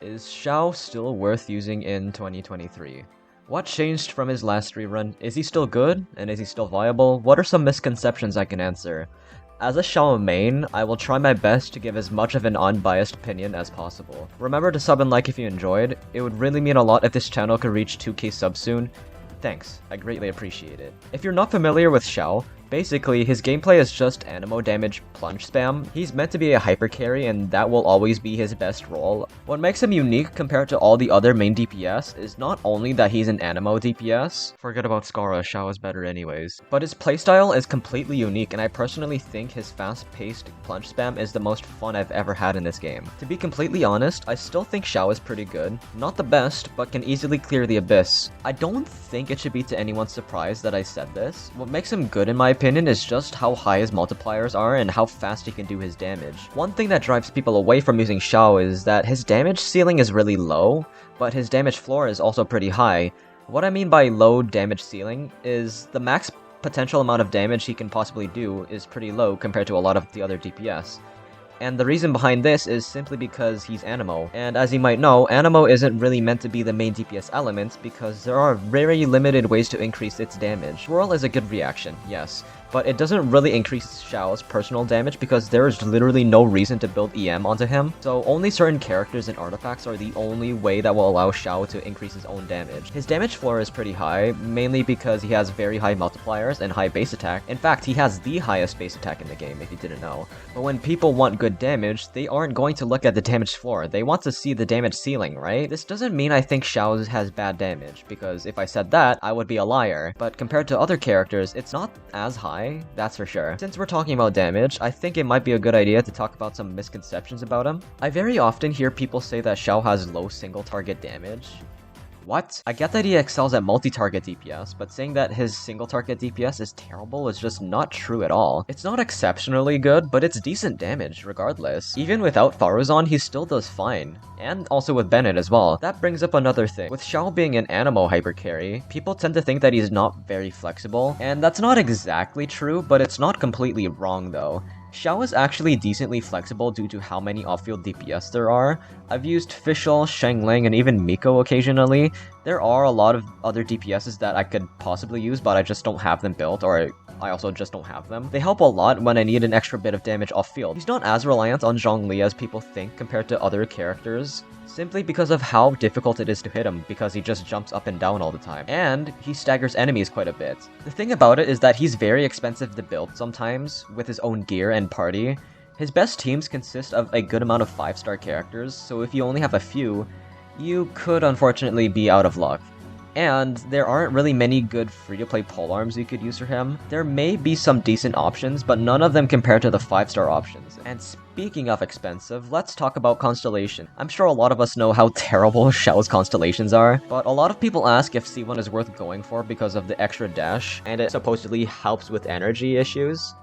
Is Xiao still worth using in 2023? What changed from his last rerun? Is he still good? And is he still viable? What are some misconceptions I can answer? As a Xiao main, I will try my best to give as much of an unbiased opinion as possible. Remember to sub and like if you enjoyed. It would really mean a lot if this channel could reach 2k subs soon. Thanks, I greatly appreciate it. If you're not familiar with Xiao, basically, his gameplay is just anemo damage plunge spam. He's meant to be a hyper carry and that will always be his best role. What makes him unique compared to all the other main DPS is not only that he's an anemo DPS, forget about Skara, Xiao is better anyways, but his playstyle is completely unique and I personally think his fast-paced plunge spam is the most fun I've ever had in this game. To be completely honest, I still think Xiao is pretty good. Not the best, but can easily clear the abyss. I don't think it should be to anyone's surprise that I said this. What makes him good in my opinion is just how high his multipliers are and how fast he can do his damage. One thing that drives people away from using Xiao is that his damage ceiling is really low, but his damage floor is also pretty high. What I mean by low damage ceiling is the max potential amount of damage he can possibly do is pretty low compared to a lot of the other DPS. And the reason behind this is simply because he's anemo. And as you might know, anemo isn't really meant to be the main DPS element because there are very limited ways to increase its damage. Swirl is a good reaction, yes, but it doesn't really increase Xiao's personal damage because there is literally no reason to build EM onto him. So only certain characters and artifacts are the only way that will allow Xiao to increase his own damage. His damage floor is pretty high, mainly because he has very high multipliers and high base attack. In fact, he has the highest base attack in the game, if you didn't know. But when people want good damage, they aren't going to look at the damage floor. They want to see the damage ceiling, right? This doesn't mean I think Xiao has bad damage, because if I said that, I would be a liar. But compared to other characters, it's not as high, that's for sure. Since we're talking about damage, I think it might be a good idea to talk about some misconceptions about him. I very often hear people say that Xiao has low single target damage. What? I get that he excels at multi-target DPS, but saying that his single-target DPS is terrible is just not true at all. It's not exceptionally good, but it's decent damage, regardless. Even without Faruzan, he still does fine. And also with Bennett as well. That brings up another thing. With Xiao being an anemo hyper carry, people tend to think that he's not very flexible, and that's not exactly true, but it's not completely wrong though. Xiao is actually decently flexible due to how many off-field DPS there are. I've used Fischl, Shengling, and even Miko occasionally. There are a lot of other DPSs that I could possibly use, but I just don't have them built, or I also just don't have them. They help a lot when I need an extra bit of damage off-field. He's not as reliant on Zhongli as people think compared to other characters, simply because of how difficult it is to hit him, because he just jumps up and down all the time. And he staggers enemies quite a bit. The thing about it is that he's very expensive to build sometimes, with his own gear and party. His best teams consist of a good amount of 5-star characters, so if you only have a few, you could unfortunately be out of luck. And there aren't really many good free-to-play polearms you could use for him. There may be some decent options, but none of them compare to the 5-star options. And speaking of expensive, let's talk about Constellation. I'm sure a lot of us know how terrible Xiao's Constellations are, but a lot of people ask if C1 is worth going for because of the extra dash, and it supposedly helps with energy issues.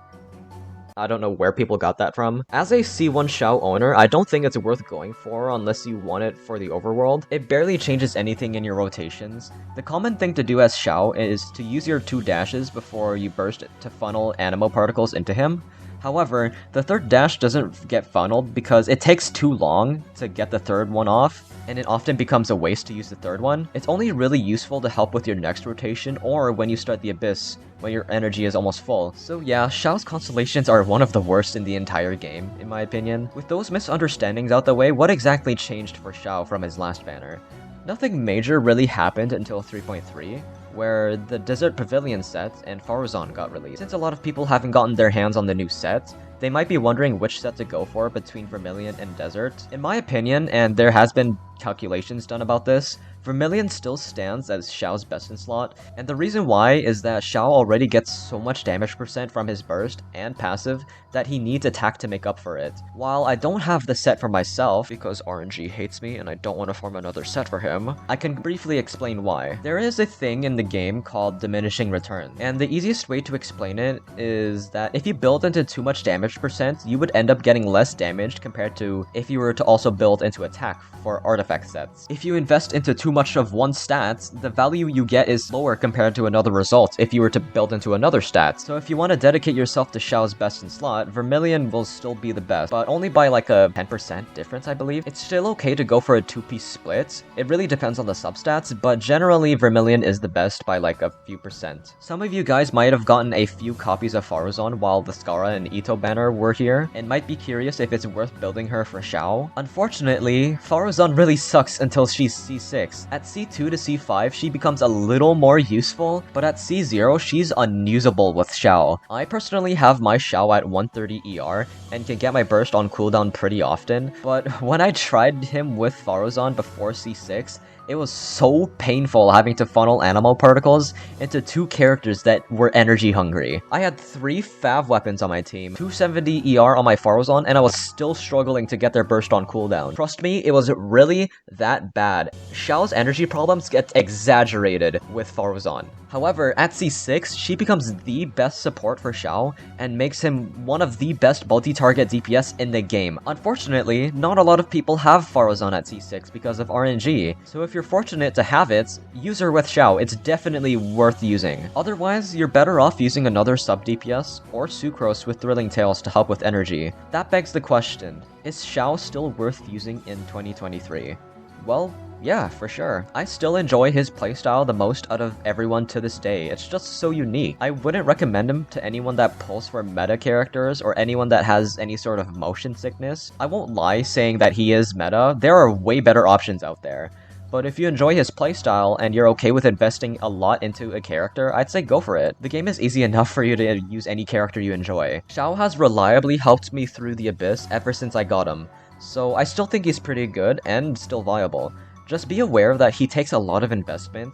I don't know where people got that from. As a C1 Xiao owner, I don't think it's worth going for unless you want it for the overworld. It barely changes anything in your rotations. The common thing to do as Xiao is to use your 2 dashes before you burst to funnel anemo particles into him. However, the third dash doesn't get funneled because it takes too long to get the third one off, and it often becomes a waste to use the third one. It's only really useful to help with your next rotation or when you start the Abyss, when your energy is almost full. So yeah, Xiao's Constellations are one of the worst in the entire game, in my opinion. With those misunderstandings out the way, what exactly changed for Xiao from his last banner? Nothing major really happened until 3.3, where the Desert Pavilion set and Faruzan got released. Since a lot of people haven't gotten their hands on the new set, they might be wondering which set to go for between Vermilion and Desert. In my opinion, and there has been calculations done about this, Vermilion still stands as Xiao's best in slot, and the reason why is that Xiao already gets so much damage percent from his burst and passive that he needs attack to make up for it. While I don't have the set for myself, because RNG hates me and I don't want to form another set for him, I can briefly explain why. There is a thing in the game called diminishing return, and the easiest way to explain it is that if you build into too much damage percent, you would end up getting less damage compared to if you were to also build into attack for artifacts. effect sets. If you invest into too much of one stat, the value you get is lower compared to another result if you were to build into another stat. So if you want to dedicate yourself to Xiao's best in slot, Vermilion will still be the best, but only by like a 10% difference, I believe. It's still okay to go for a 2-piece split. It really depends on the substats, but generally Vermilion is the best by like a few percent. Some of you guys might have gotten a few copies of Faruzon while the Skara and Ito banner were here, and might be curious if it's worth building her for Xiao. Unfortunately, Faruzon really sucks until she's C6. At C2 to C5, she becomes a little more useful, but at C0, she's unusable with Xiao. I personally have my Xiao at 130 ER, and can get my burst on cooldown pretty often, but when I tried him with Faruzon before C6, it was so painful having to funnel animal particles into 2 characters that were energy hungry. I had 3 Fav weapons on my team, 270 ER on my Faruzon, and I was still struggling to get their burst on cooldown. Trust me, it was really that bad. Xiao's energy problems get exaggerated with Faruzon. However, at C6, she becomes the best support for Xiao, and makes him one of the best multi-target DPS in the game. Unfortunately, not a lot of people have Faruzon at C6 because of RNG, so if you're fortunate to have it, use her with Xiao, it's definitely worth using. Otherwise, you're better off using another sub-DPS, or Sucrose with Thrilling Tales to help with energy. That begs the question, is Xiao still worth using in 2023? Well, yeah, for sure. I still enjoy his playstyle the most out of everyone to this day. It's just so unique. I wouldn't recommend him to anyone that pulls for meta characters or anyone that has any sort of motion sickness. I won't lie saying that he is meta. There are way better options out there. But if you enjoy his playstyle and you're okay with investing a lot into a character, I'd say go for it. The game is easy enough for you to use any character you enjoy. Xiao has reliably helped me through the abyss ever since I got him, so I still think he's pretty good and still viable. Just be aware that he takes a lot of investment,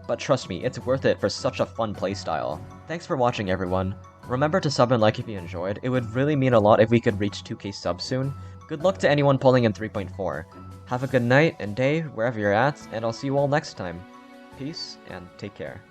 but trust me, it's worth it for such a fun playstyle. Thanks for watching, everyone. Remember to sub and like if you enjoyed. It would really mean a lot if we could reach 2k subs soon. Good luck to anyone pulling in 3.4. Have a good night and day wherever you're at, and I'll see you all next time. Peace and take care.